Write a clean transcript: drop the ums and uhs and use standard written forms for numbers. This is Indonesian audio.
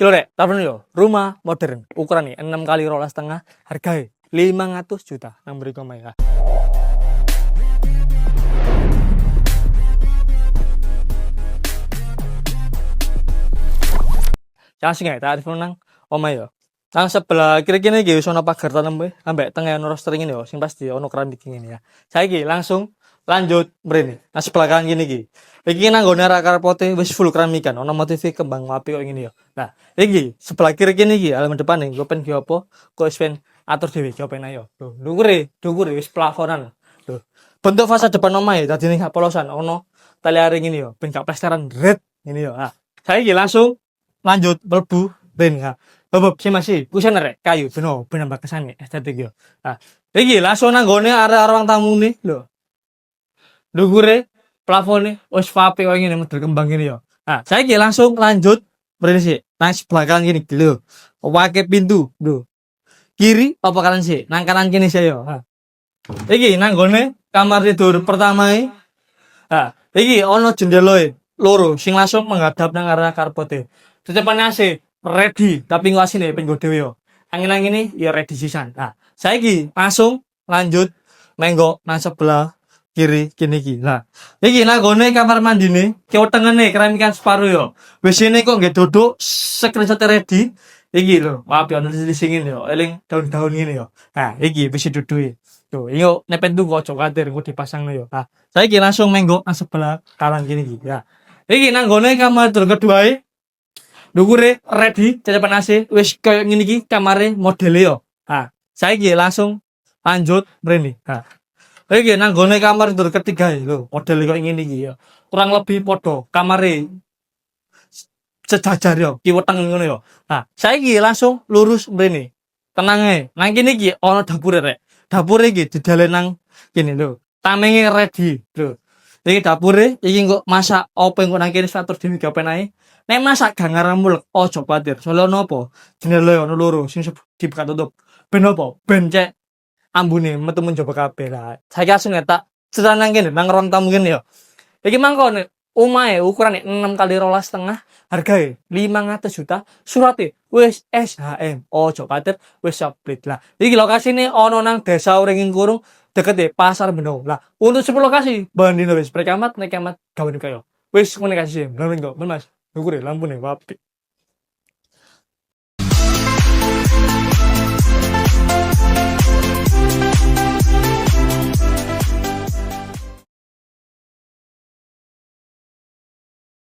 Iki lho rek, tapi yo rumah modern ukuran nih 6 kali 12,5 harga 500 juta nang mriko mae. Langsung ya, tak nang omae yo. Nang sebelah kiri-kiri iki wis ono pagar tanem ambek tengah ono roster ngene yo, sing pasti ono keramik ngene ya. Saiki langsung lanjut mrene. Nah sebelah kanan gini iki. Iki nang gone rak karepote wis full keramikan, ono motif kembang api kok ngene yo. Nah, iki sebelah kiri kene iki halaman depan nih, gue pengen apa? Kok wis pengen atur dhewe ki open ayo. Lho, ndukure wis plafonan. Lho, bentuk fasad depan omahe dadi ning polosan ono tali aring ngene yo, ben gak plesteran red ngene yo. Nah, saiki langsung lanjut mlebu ben ha. Bebeb sih masih kusen rek kayu beno ben nambah kesane estetik yo. Nah, iki langsung nang gone area ruang tamu nih lho. Ndukure plafone wis vape koyo ngene model kembang ngene yo. Nah, saiki langsung lanjut mrene sih. Nang sebelah kanan gini lho. Wake pintu lho. Kiri apa kanan sih? Nang kanan kene sih yo. Nah. Iki nang gone kamar tidur pertama. Nah, iki ono jendela loro sing langsung menghadap nang arah karpote. Depan AC ready, tapi nggak asine pengen dhewe yo. Angin-angin ini ya ready sisan. Nah, saiki langsung lanjut menggok nang sebelah kiri kene iki. Nah, iki nang gone kamar mandine, ki tengene keramikan separuh yo. WC-ne kok nggih duduk screenshot ready. Iki lho, maaf yo nulis singin yo, eling daun-daun ngene yo. Nah, iki wis duduke. Tuh, iyo nek pentu kok ojo kadir engko dipasangno yo. Nah, saiki langsung menggok nang sebelah kanan kene iki. Ya. Iki nang gone kamar kedua ndukure ready, cecepan AC, wis koyo ngene iki kamare modele yo. Nah, saiki langsung lanjut mrene. Nah, iki nang gone kamar tidur ketiga lho, model koyo ngene iki ya. Kurang lebih padha kamare sejajar yo, kiweteng ngono yo. Nah, saiki langsung lurus mrene. Tenang ae. Nang kene iki ana dapure rek. Dapure iki didalen nang kene lho. Tamenge ready, lho. Iki dapure, iki kok masak opo engko nang kene satur dhewe gapen ae. Nek masak gak ngaramul, ojo kuwatir. Soale ono apa? Jendela ono loro sing dibuka tutup. Ben apa? Ben cek ambune metu mencoba kabeh lah. Saiki langsung tak cetan nang kene nang ruang tamu kene yo. Iki mangkon omahe ukurane 6 kali 12,5 hargae 500 juta. Surate wis SHM. Ojo kuwatir, wis saplit lah. Iki lokasine ono nang Desa Uringin Kurung deket Pasar Beno. Lah, untuk 10 lokasi bandine wis prekamat nek kamat gawen kaya. Wis ngene kasih. Bener kok, ben Mas. Ndukure lampune apik.